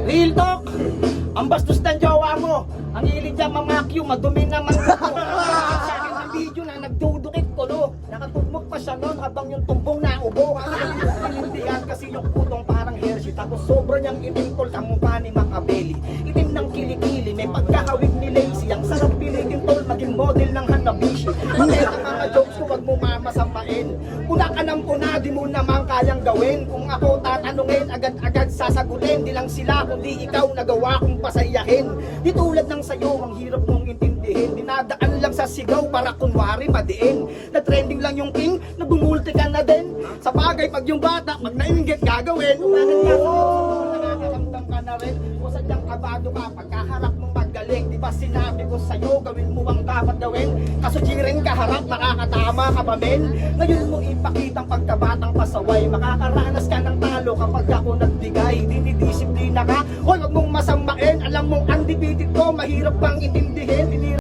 Real talk! Ang bastos ng jowa mo. Ang hilig niya mamakyo, madumi naman ko. Sa akin ng video na nagdudukit ko, no? Nakatugmok pa siya nun habang yung tumbong na ubo. Pinindihan kasi yung putong parang Hershey. Tapos sobra niyang itim tol, kamukha ni Machiavelli. Itim ng kilikili, may pagkahawig ni Lacey. Ang sarap pilitin tol, maging model ng Hanabishi. Patay ang mga jokes ko, wag mo mamasamain. Puna ka ng puna, di mo naman kayang gawin. Kung ako tatanungin, agad-agad sasagutin. Di lang sila, kundi ikaw nagawa kong pasayahin. Di tulad ng sayo, ang hirap mong intindihin. Dinadaan lang sa sigaw para kunwari madiin. Na trending lang yung king, na bumulti ka na din. Sa bagay, pag yung bata, pag nainggit gagawin. Bakit ka nakakaramdam ka na rin? O sadyang kabado ka, pagkaharap mo magaling. Di ba sinabi ko sa'yo, gawin mo ang dapat gawin? Kaso rin kaharap, nakakatama ka ba men? Ngayon mo ipakitang pagkabatang pasaway. Makakaranas ka ng talo kapag ako nagbigay. Dinidisiplina ka, huwag mong masamain. Alam mong undefeated ko, mahirap bang intindihin?